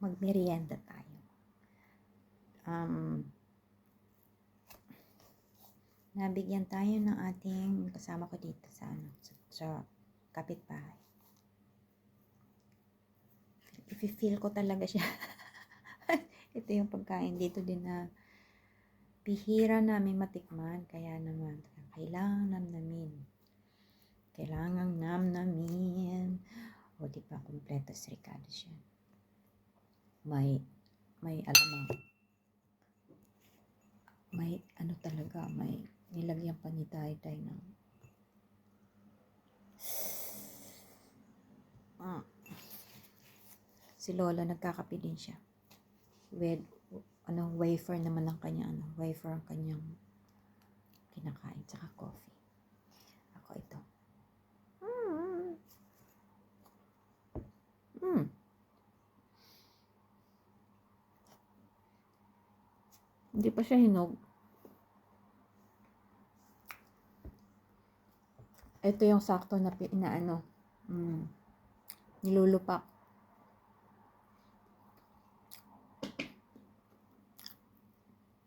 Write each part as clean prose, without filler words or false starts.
Magmerienda tayo. Nabigyan tayo ng ating kasama ko dito sa kapitbahay. I-feel ko talaga siya. Ito yung pagkain dito din na bihira namin matikman. Kaya naman, kailangan namnamin. Kailangan namnamin. O, diba, kompleto srikado siya. May alamang. May ano talaga, may nilagyan pa ni Day ng si Lola nagkakape din siya with wafer naman ang kanya wafer ang kanyang kinakain saka coffee. Ako ito. Hindi pa siya hinog. Ito yung sakto na nilulupak.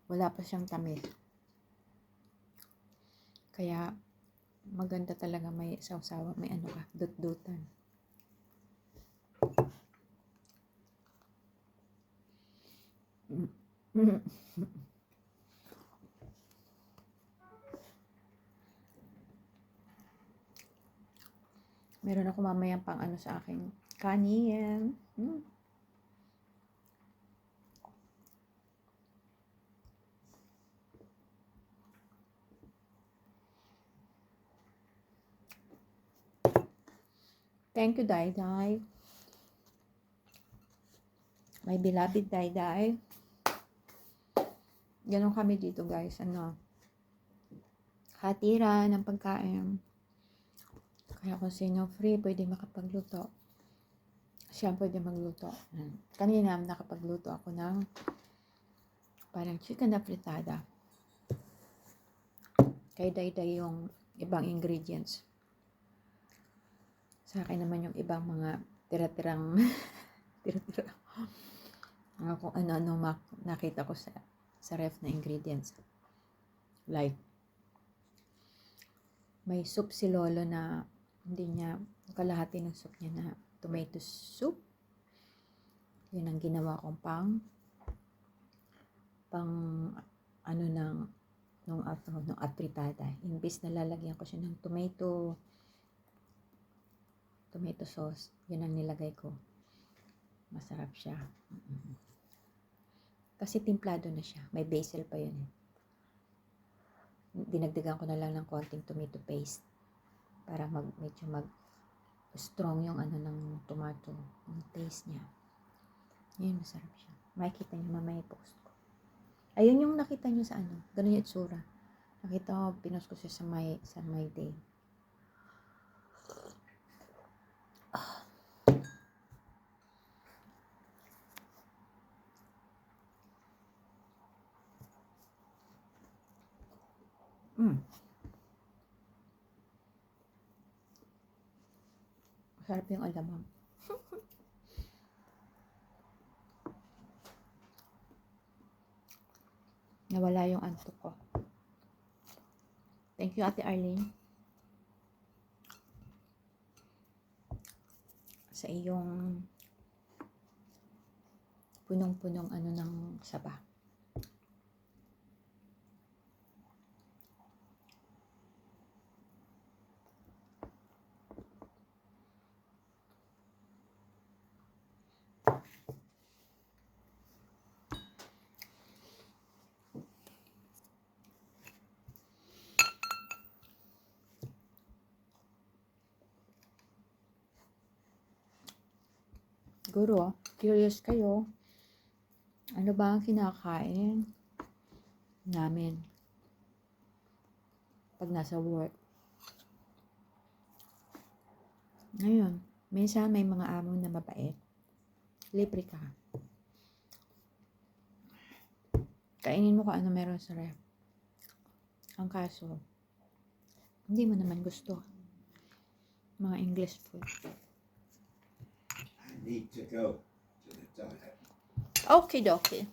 Wala pa siyang tamis. Kaya maganda talaga may sawsawa, may dut-dutan. Meron ako mamayang pang sa aking kanin. Thank you, Day. My beloved Day. Ganon kami dito, guys. Hatira ng pagkain. Kaya kung sino free, pwede makapagluto. Siya pwede magluto. Kanina, nakapagluto ako ng parang chicken na fritada. Kay Day yung ibang ingredients. Sa akin naman yung ibang mga tira-tirang kung ano-ano nakita ko sa ref na ingredients. Like, may soup si Lolo na hindi niya, kalahati ng soup niya na tomato soup. Yun ang ginawa kong pang nung apritada. Imbis na lalagyan ko siya ng tomato sauce, yun ang nilagay ko. Masarap siya. Kasi timplado na siya. May basil pa yun. Dinagdagan ko na lang ng konting tomato paste para medyo strong yung ng tomato, yung taste niya. Yun, masarap siya. Makikita niyo mamaya post ko. Ayun yung nakita niyo sa ganun yung itsura. Nakita ko, pinost ko siya sa my day. Masarap yung alamang. Nawala yung antok ko. Thank you, Ate Arlene, sa iyong punong-punong ng saba. Siguro, curious kayo, ano ba ang kinakain namin pag nasa work? Ngayon, minsan may mga amo na mabait. Libre ka. Kainin mo kung ano meron sa ref. Ang kaso, hindi mo naman gusto mga English food. need to go to the toilet. Okay, dokie.